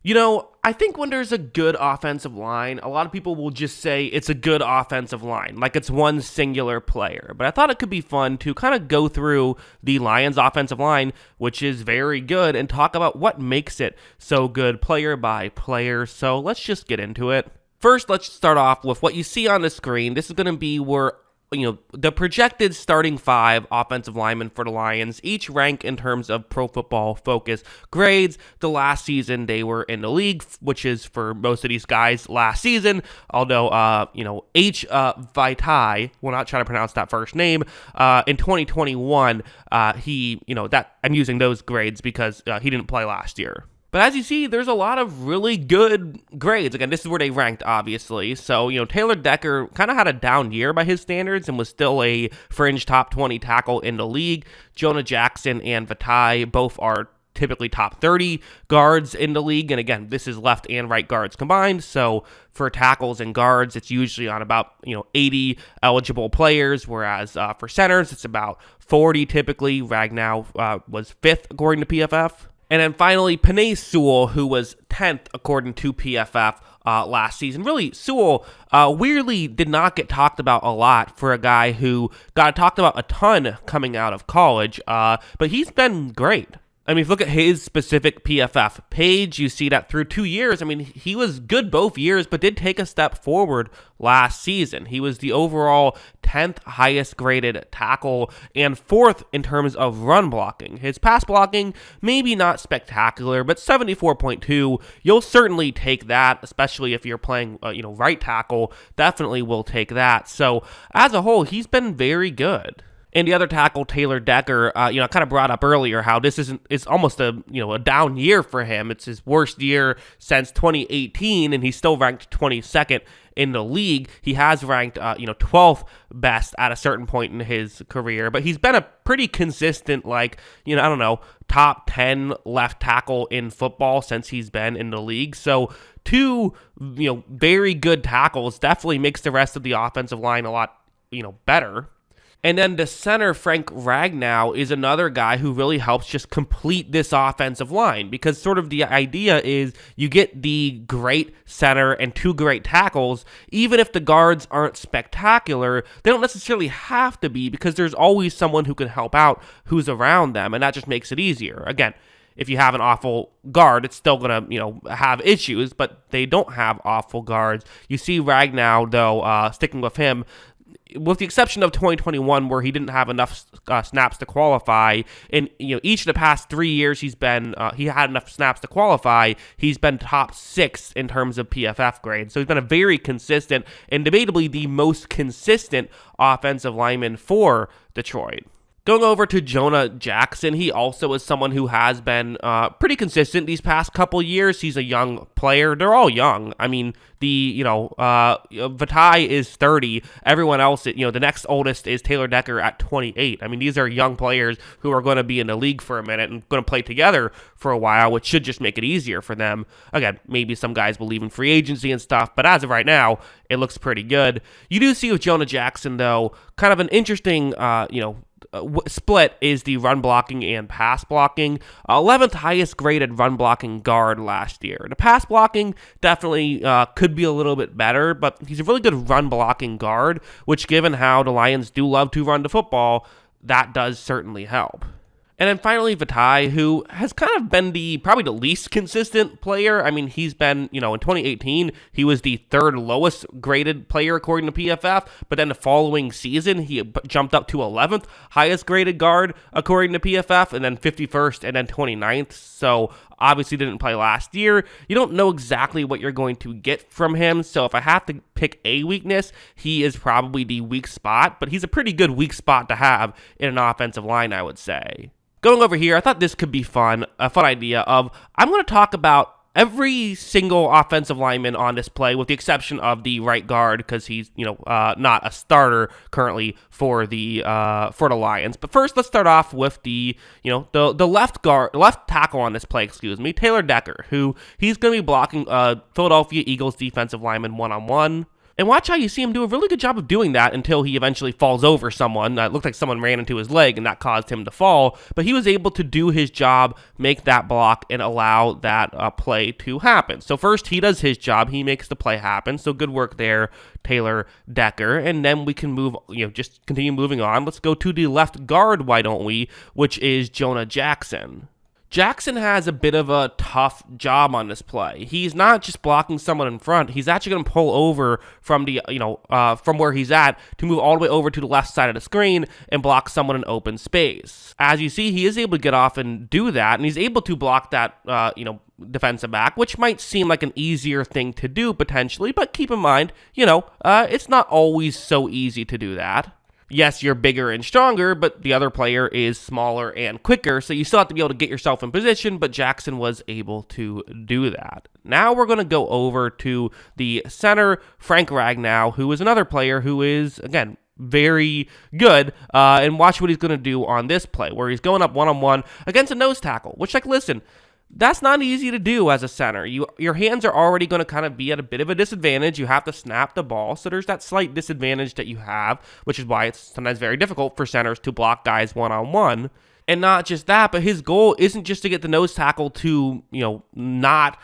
I think when there's a good offensive line, a lot of people will just say it's a good offensive line, like it's one singular player. But I thought it could be fun to kind of go through the Lions' offensive line, which is very good, and talk about what makes it so good player by player. So let's just get into it. First, let's start off with what you see on the screen. This is going to be where the projected starting five offensive linemen for the Lions, each rank in terms of Pro Football Focus grades. The last season they were in the league, which is for most of these guys last season. Although, Vitae, we're not trying to pronounce that first name, in 2021, I'm using those grades because he didn't play last year. But as you see, there's a lot of really good grades. Again, this is where they ranked, obviously. So, Taylor Decker kind of had a down year by his standards and was still a fringe top 20 tackle in the league. Jonah Jackson and Vitae both are typically top 30 guards in the league. And again, this is left and right guards combined. So for tackles and guards, it's usually on about, 80 eligible players. Whereas for centers, it's about 40 typically. Ragnow was fifth according to PFF. And then finally, Penei Sewell, who was 10th according to PFF last season. Really, Sewell weirdly did not get talked about a lot for a guy who got talked about a ton coming out of college, but he's been great. If you look at his specific PFF page, you see that through 2 years, he was good both years, but did take a step forward last season. He was the overall 10th highest graded tackle and 4th in terms of run blocking. His pass blocking, maybe not spectacular, but 74.2, you'll certainly take that, especially if you're playing, right tackle, definitely will take that. So as a whole, he's been very good. And the other tackle, Taylor Decker, I kind of brought up earlier how it's almost a down year for him. It's his worst year since 2018, and he's still ranked 22nd in the league. He has ranked, 12th best at a certain point in his career, but he's been a pretty consistent, top 10 left tackle in football since he's been in the league. So two, very good tackles definitely makes the rest of the offensive line a lot, better. And then the center, Frank Ragnow, is another guy who really helps just complete this offensive line, because sort of the idea is you get the great center and two great tackles. Even if the guards aren't spectacular, they don't necessarily have to be, because there's always someone who can help out who's around them, and that just makes it easier. Again, if you have an awful guard, it's still going to, have issues, but they don't have awful guards. You see Ragnow, though, sticking with him, with the exception of 2021, where he didn't have enough snaps to qualify, in each of the past 3 years he had enough snaps to qualify. He's been top 6 in terms of PFF grades, so he's been a very consistent and debatably the most consistent offensive lineman for Detroit. Going over to Jonah Jackson, he also is someone who has been pretty consistent these past couple years. He's a young player. They're all young. Vitae is 30. Everyone else, the next oldest is Taylor Decker at 28. These are young players who are going to be in the league for a minute and going to play together for a while, which should just make it easier for them. Again, maybe some guys believe in free agency and stuff, but as of right now, it looks pretty good. You do see with Jonah Jackson, though, kind of an interesting, split is the run blocking and pass blocking. 11th highest graded run blocking guard last year. The pass blocking definitely could be a little bit better, but he's a really good run blocking guard, which, given how the Lions do love to run the football, that does certainly help. And then finally, Vitae, who has kind of been probably the least consistent player. He's been, in 2018, he was the third lowest graded player according to PFF, but then the following season, he jumped up to 11th highest graded guard according to PFF, and then 51st, and then 29th. So obviously didn't play last year. You don't know exactly what you're going to get from him. So if I have to pick a weakness, he is probably the weak spot, but he's a pretty good weak spot to have in an offensive line, I would say. Going over here, I thought this could be fun, a fun idea of, I'm going to talk about every single offensive lineman on display, with the exception of the right guard, because he's, not a starter currently for the Lions. But first, let's start off with the left tackle on display, Taylor Decker, who he's going to be blocking Philadelphia Eagles defensive lineman one-on-one. And watch how you see him do a really good job of doing that until he eventually falls over someone. It looked like someone ran into his leg and that caused him to fall. But he was able to do his job, make that block, and allow that play to happen. So first he does his job. He makes the play happen. So good work there, Taylor Decker. And then we can move, just continue moving on. Let's go to the left guard, why don't we, which is Jonah Jackson. Jackson has a bit of a tough job on this play. He's not just blocking someone in front. He's actually going to pull over from the, from where he's at to move all the way over to the left side of the screen and block someone in open space. As you see, he is able to get off and do that, and he's able to block that, defensive back, which might seem like an easier thing to do potentially, but keep in mind, it's not always so easy to do that. Yes, you're bigger and stronger, but the other player is smaller and quicker, so you still have to be able to get yourself in position, but Jackson was able to do that. Now we're going to go over to the center, Frank Ragnow, who is another player who is, again, very good, and watch what he's going to do on this play, where he's going up one-on-one against a nose tackle, which, listen, that's not easy to do as a center. Your hands are already going to kind of be at a bit of a disadvantage. You have to snap the ball, so there's that slight disadvantage that you have, which is why it's sometimes very difficult for centers to block guys one-on-one. And not just that, but his goal isn't just to get the nose tackle to, not,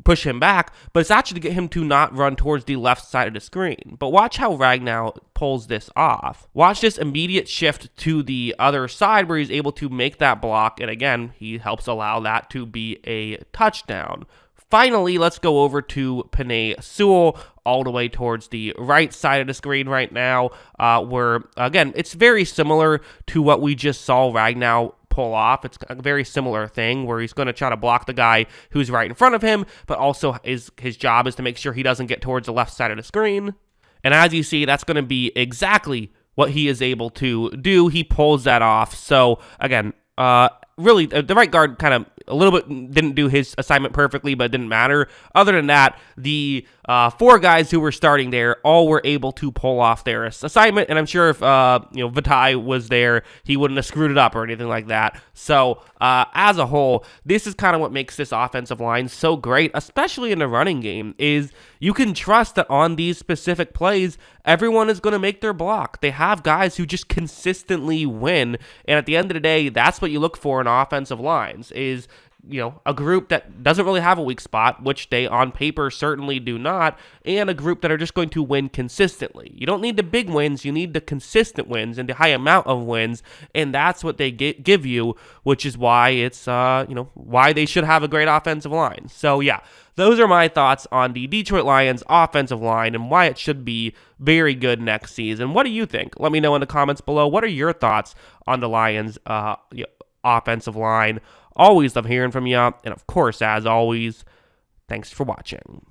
push him back, but it's actually to get him to not run towards the left side of the screen. But watch how Ragnow pulls this off. Watch this immediate shift to the other side where he's able to make that block, and again, he helps allow that to be a touchdown. Finally, let's go over to Penei Sewell, all the way towards the right side of the screen right now, where, again, it's very similar to what we just saw Ragnow pull off. It's a very similar thing where he's going to try to block the guy who's right in front of him, but also his job is to make sure he doesn't get towards the left side of the screen. And as you see, that's going to be exactly what he is able to do. He pulls that off. So, again, really, the right guard kind of a little bit didn't do his assignment perfectly, but it didn't matter. Other than that, the four guys who were starting there all were able to pull off their assignment, and I'm sure if Vitae was there, he wouldn't have screwed it up or anything like that. So as a whole, this is kind of what makes this offensive line so great, especially in the running game, is you can trust that on these specific plays, everyone is going to make their block. They have guys who just consistently win, and at the end of the day, that's what you look for in offensive lines, is a group that doesn't really have a weak spot, which they on paper certainly do not, and a group that are just going to win consistently. You don't need the big wins, you need the consistent wins and the high amount of wins, and that's what they give you, which is why it's, why they should have a great offensive line. So yeah, those are my thoughts on the Detroit Lions offensive line and why it should be very good next season. What do you think? Let me know in the comments below. What are your thoughts on the Lions offensive line? Always love hearing from you. And of course, as always, thanks for watching.